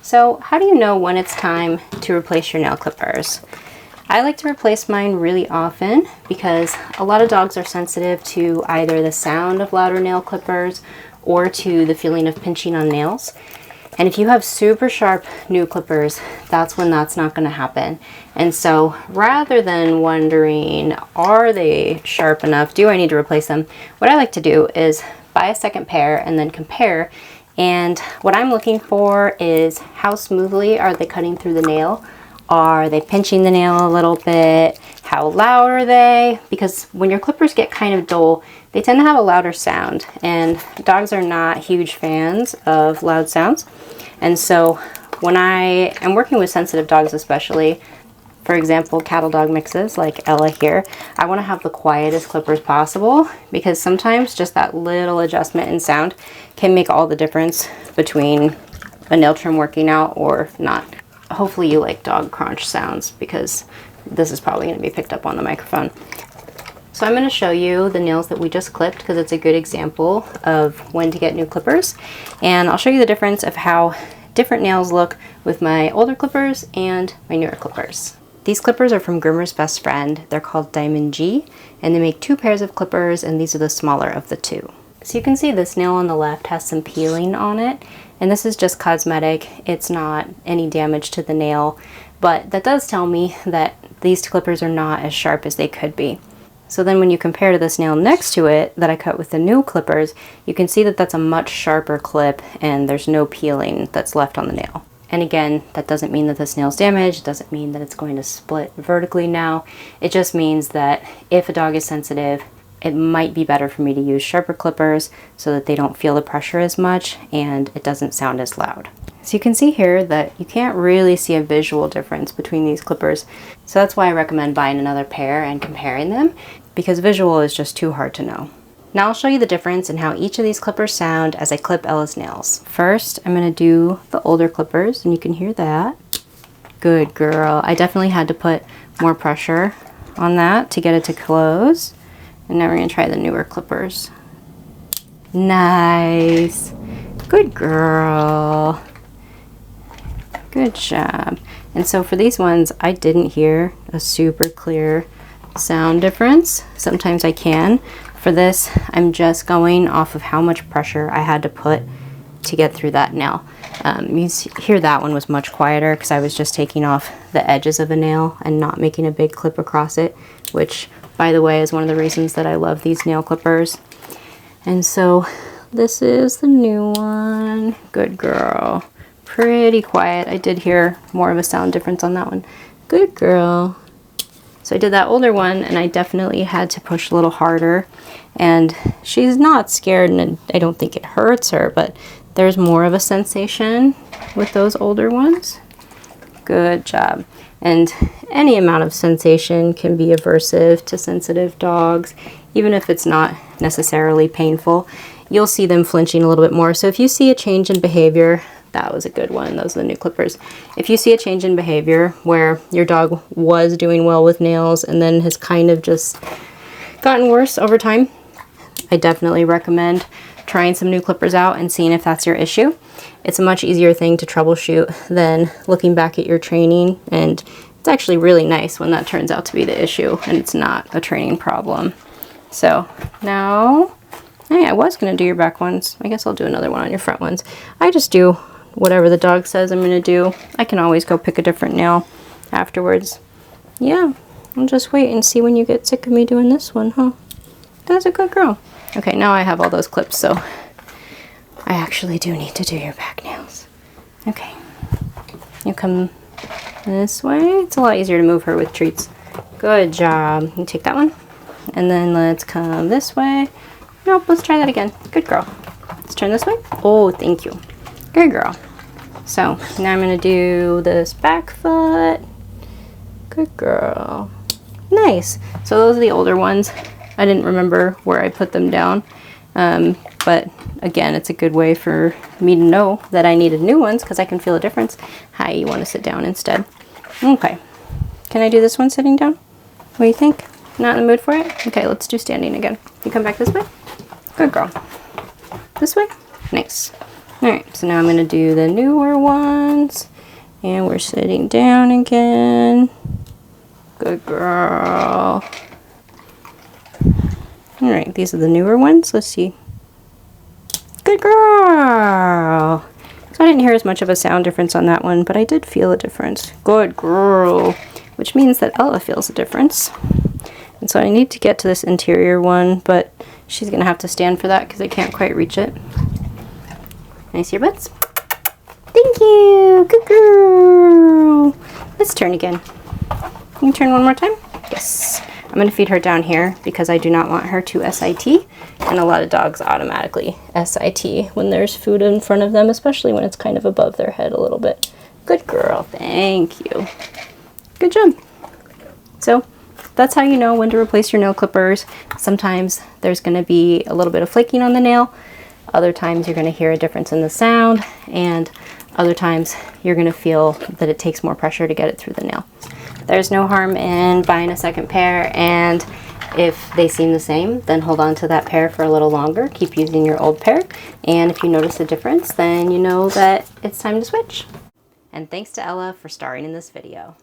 So how do you know when it's time to replace your nail clippers? I like to replace mine really often because a lot of dogs are sensitive to either the sound of louder nail clippers or to the feeling of pinching on nails. And if you have super sharp new clippers, that's when that's not going to happen. And so rather than wondering, are they sharp enough? Do I need to replace them? What I like to do is buy a second pair and then compare. And what I'm looking for is how smoothly are they cutting through the nail? Are they pinching the nail a little bit? How loud are they? Because when your clippers get kind of dull, they tend to have a louder sound, and dogs are not huge fans of loud sounds. And so when I am working with sensitive dogs especially, for example, cattle dog mixes like Ella here, I want to have the quietest clippers possible because sometimes just that little adjustment in sound can make all the difference between a nail trim working out or not. Hopefully you like dog crunch sounds because this is probably going to be picked up on the microphone. So I'm going to show you the nails that we just clipped because it's a good example of when to get new clippers. And I'll show you the difference of how different nails look with my older clippers and my newer clippers. These clippers are from Groomer's Best Friend. They're called Diamond G, and they make 2 pairs of clippers, and these are the smaller of the 2. So you can see this nail on the left has some peeling on it, and this is just cosmetic. It's not any damage to the nail, but that does tell me that these clippers are not as sharp as they could be. So then when you compare to this nail next to it that I cut with the new clippers, you can see that that's a much sharper clip and there's no peeling that's left on the nail. And again, that doesn't mean that this nail's damaged. It doesn't mean that it's going to split vertically now. It just means that if a dog is sensitive, it might be better for me to use sharper clippers so that they don't feel the pressure as much and it doesn't sound as loud. So you can see here that you can't really see a visual difference between these clippers. So that's why I recommend buying another pair and comparing them, because visual is just too hard to know. Now I'll show you the difference in how each of these clippers sound as I clip Ella's nails. First, I'm going to do the older clippers, and you can hear that. Good girl. I definitely had to put more pressure on that to get it to close. And now we're going to try the newer clippers. Nice. Good girl. Good job. And so for these ones, I didn't hear a super clear sound difference. Sometimes I can. For this, I'm just going off of how much pressure I had to put to get through that nail. You hear that one was much quieter because I was just taking off the edges of a nail and not making a big clip across it, which, by the way, is one of the reasons that I love these nail clippers. And so this is the new one. Good girl. Pretty quiet. I did hear more of a sound difference on that one. Good girl. So I did that older one and I definitely had to push a little harder, and she's not scared and I don't think it hurts her, but there's more of a sensation with those older ones. Good job. And any amount of sensation can be aversive to sensitive dogs, even if it's not necessarily painful. You'll see them flinching a little bit more. So if you see a change in behavior, that was a good one. Those are the new clippers. If you see a change in behavior where your dog was doing well with nails and then has kind of just gotten worse over time, I definitely recommend trying some new clippers out and seeing if that's your issue. It's a much easier thing to troubleshoot than looking back at your training, and it's actually really nice when that turns out to be the issue and it's not a training problem. So now, hey, I was going to do your back ones. I guess I'll do another one on your front ones. I just do whatever the dog says I'm going to do. I can always go pick a different nail afterwards. Yeah, I'll just wait and see when you get sick of me doing this one, huh? That's a good girl. Okay, now I have all those clips, so I actually do need to do your back nails. Okay, you come this way. It's a lot easier to move her with treats. Good job. You take that one, and then let's come this way. Nope, let's try that again. Good girl. Let's turn this way. Oh, thank you. Good girl. So now I'm going to do this back foot. Good girl. Nice. So those are the older ones. I didn't remember where I put them down. But again, it's a good way for me to know that I needed new ones because I can feel a difference. Hi, you want to sit down instead? Okay. Can I do this one sitting down? What do you think? Not in the mood for it? Okay, let's do standing again. You come back this way. Good girl. This way. Nice. Alright, so now I'm going to do the newer ones. And we're sitting down again. Good girl. Alright, these are the newer ones. Let's see. Good girl. So I didn't hear as much of a sound difference on that one, but I did feel a difference. Good girl. Which means that Ella feels a difference. And so I need to get to this interior one, but she's going to have to stand for that because I can't quite reach it. Nice earbuds. Thank you. Good girl. Let's turn again. Can you turn one more time? Yes. I'm going to feed her down here because I do not want her to SIT. And a lot of dogs automatically SIT when there's food in front of them, especially when it's kind of above their head a little bit. Good girl. Thank you. Good job. So that's how you know when to replace your nail clippers. Sometimes there's going to be a little bit of flaking on the nail. Other times you're going to hear a difference in the sound, and other times you're going to feel that it takes more pressure to get it through the nail. There's no harm in buying a second pair, and if they seem the same, then hold on to that pair for a little longer. Keep using your old pair, and if you notice a difference, then you know that it's time to switch. And thanks to Ella for starring in this video.